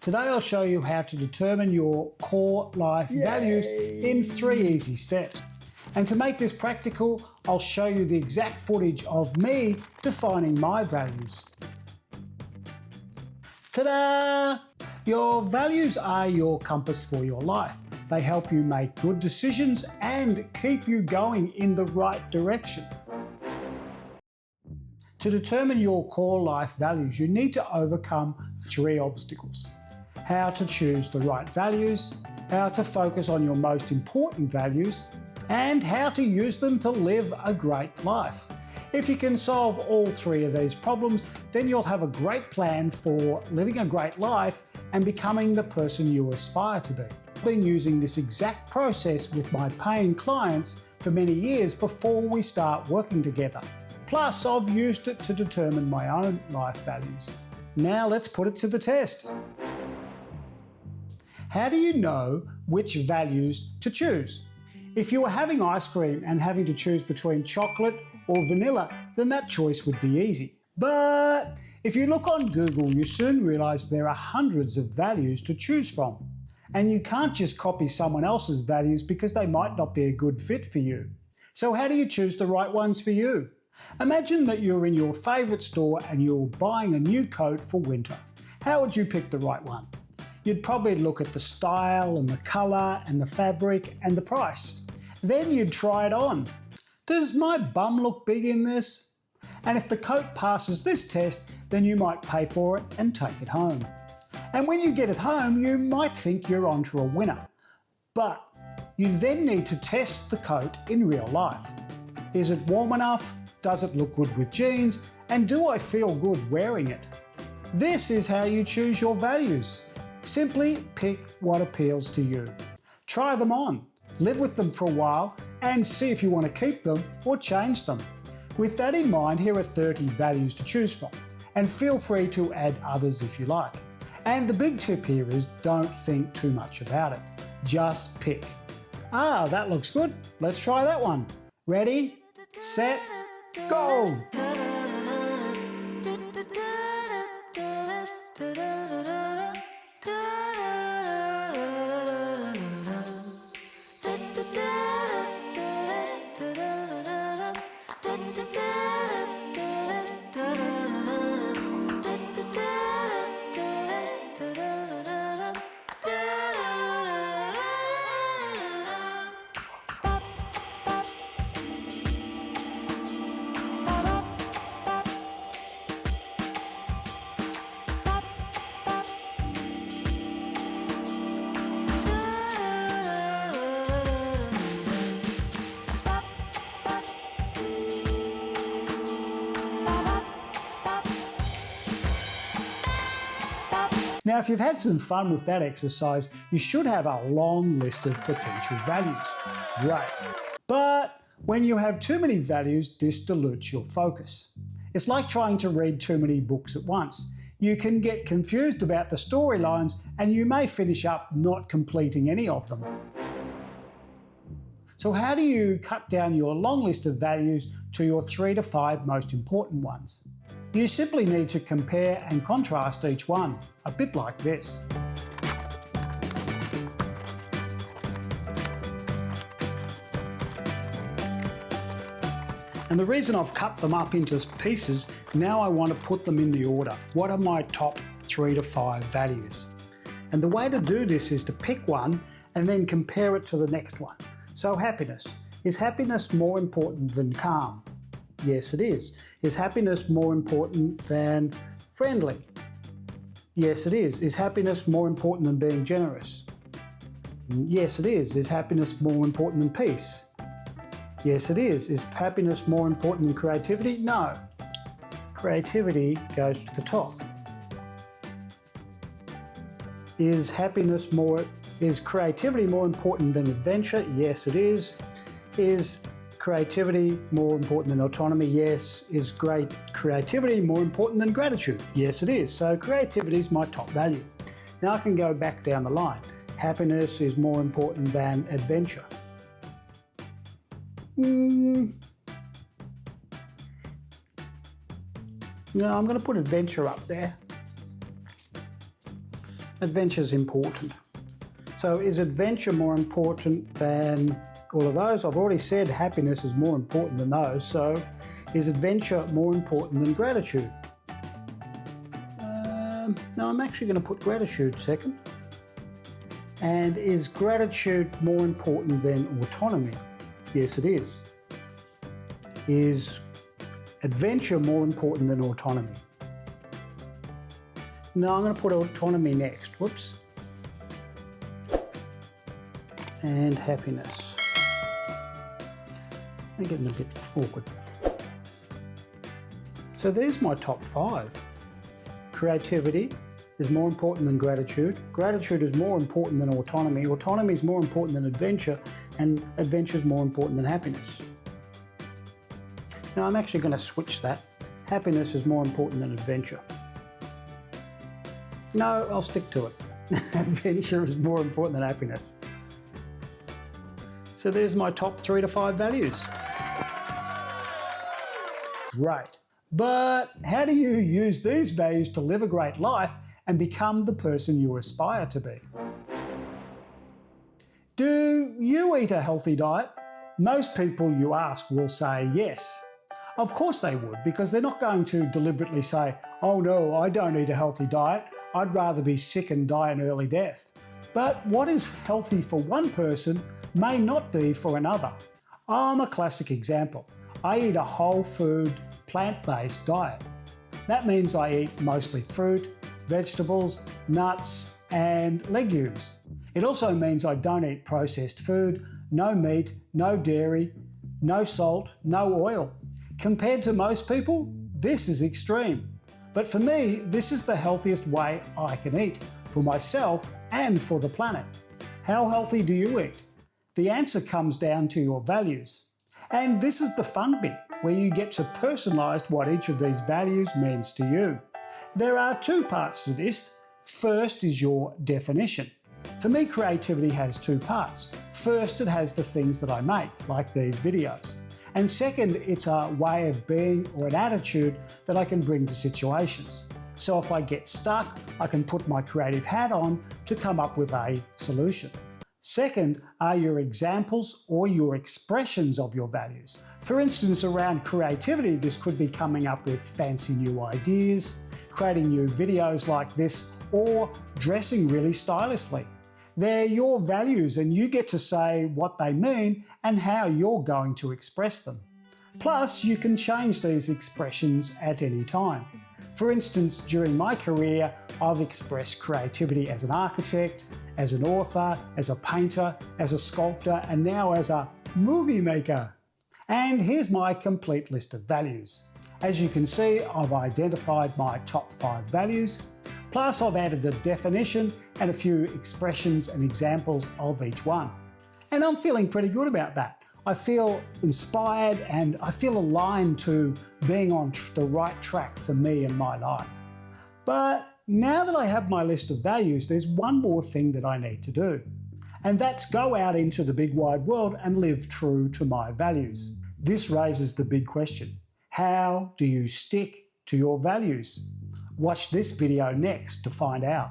Today I'll show you how to determine your core life values in 3 easy steps. And to make this practical, I'll show you the exact footage of me defining my values. Ta-da! Your values are your compass for your life. They help you make good decisions and keep you going in the right direction. To determine your core life values, you need to overcome 3 obstacles. How to choose the right values, how to focus on your most important values, and how to use them to live a great life. If you can solve all 3 of these problems, then you'll have a great plan for living a great life and becoming the person you aspire to be. I've been using this exact process with my paying clients for many years before we start working together. Plus, I've used it to determine my own life values. Now let's put it to the test. How do you know which values to choose? If you were having ice cream and having to choose between chocolate or vanilla, then that choice would be easy. But if you look on Google, you soon realize there are hundreds of values to choose from. And you can't just copy someone else's values because they might not be a good fit for you. So how do you choose the right ones for you? Imagine that you're in your favorite store and you're buying a new coat for winter. How would you pick the right one? You'd probably look at the style and the color and the fabric and the price. Then you'd try it on. Does my bum look big in this? And if the coat passes this test, then you might pay for it and take it home. And when you get it home, you might think you're onto a winner. But you then need to test the coat in real life. Is it warm enough? Does it look good with jeans? And do I feel good wearing it? This is how you choose your values. Simply pick what appeals to you. Try them on, live with them for a while, and see if you want to keep them or change them. With that in mind, here are 30 values to choose from, and feel free to add others if you like. And the big tip here is don't think too much about it. Just pick. Ah, that looks good. Let's try that one. Ready, set, go! Now, if you've had some fun with that exercise, you should have a long list of potential values. Great. But when you have too many values, this dilutes your focus. It's like trying to read too many books at once. You can get confused about the storylines and you may finish up not completing any of them. So how do you cut down your long list of values to your 3 to 5 most important ones? You simply need to compare and contrast each one, a bit like this. And the reason I've cut them up into pieces, now I want to put them in the order. What are my top 3 to 5 values? And the way to do this is to pick one and then compare it to the next one. So happiness. Is happiness more important than calm? Yes, it is. Is happiness more important than friendly? Yes, it is. Is happiness more important than being generous? Yes, it is. Is happiness more important than peace? Yes, it is. Is happiness more important than creativity? No. Creativity goes to the top. Is creativity more important than adventure? Yes, it is. Is creativity more important than autonomy? Yes. Is great creativity more important than gratitude? Yes, it is. So creativity is my top value. Now I can go back down the line. Happiness is more important than adventure. No, I'm going to put adventure up there. Adventure is important. So is adventure more important than all of those? I've already said happiness is more important than those. So is adventure more important than gratitude? No, I'm actually going to put gratitude second. And is gratitude more important than autonomy? Yes, it is. Is adventure more important than autonomy? No, I'm going to put autonomy next. Whoops. And happiness. I'm getting a bit awkward. So there's my top 5. Creativity is more important than gratitude. Gratitude is more important than autonomy. Autonomy is more important than adventure, and adventure is more important than happiness. Now I'm actually going to switch that. Happiness is more important than adventure. No, I'll stick to it. Adventure is more important than happiness. So there's my top 3 to 5 values. Great. But how do you use these values to live a great life and become the person you aspire to be? Do you eat a healthy diet? Most people you ask will say yes. Of course they would, because they're not going to deliberately say, oh no, I don't eat a healthy diet. I'd rather be sick and die an early death. But what is healthy for one person may not be for another. I'm a classic example. I eat a whole food, plant-based diet. That means I eat mostly fruit, vegetables, nuts, and legumes. It also means I don't eat processed food, no meat, no dairy, no salt, no oil. Compared to most people, this is extreme. But for me, this is the healthiest way I can eat, for myself and for the planet. How healthy do you eat? The answer comes down to your values. And this is the fun bit, where you get to personalise what each of these values means to you. There are 2 parts to this. First is your definition. For me, creativity has 2 parts. First, it has the things that I make, like these videos. And second, it's a way of being or an attitude that I can bring to situations. So if I get stuck, I can put my creative hat on to come up with a solution. Second are your examples or your expressions of your values. For instance, around creativity, this could be coming up with fancy new ideas, creating new videos like this, or dressing really stylishly. They're your values and you get to say what they mean and how you're going to express them. Plus, you can change these expressions at any time. For instance, during my career, I've expressed creativity as an architect, as an author, as a painter, as a sculptor, and now as a movie maker. And here's my complete list of values. As you can see, I've identified my top 5 values, plus I've added the definition and a few expressions and examples of each one. And I'm feeling pretty good about that. I feel inspired and I feel aligned to being on the right track for me and my life. But now that I have my list of values, there's one more thing that I need to do. And that's go out into the big wide world and live true to my values. This raises the big question. How do you stick to your values? Watch this video next to find out.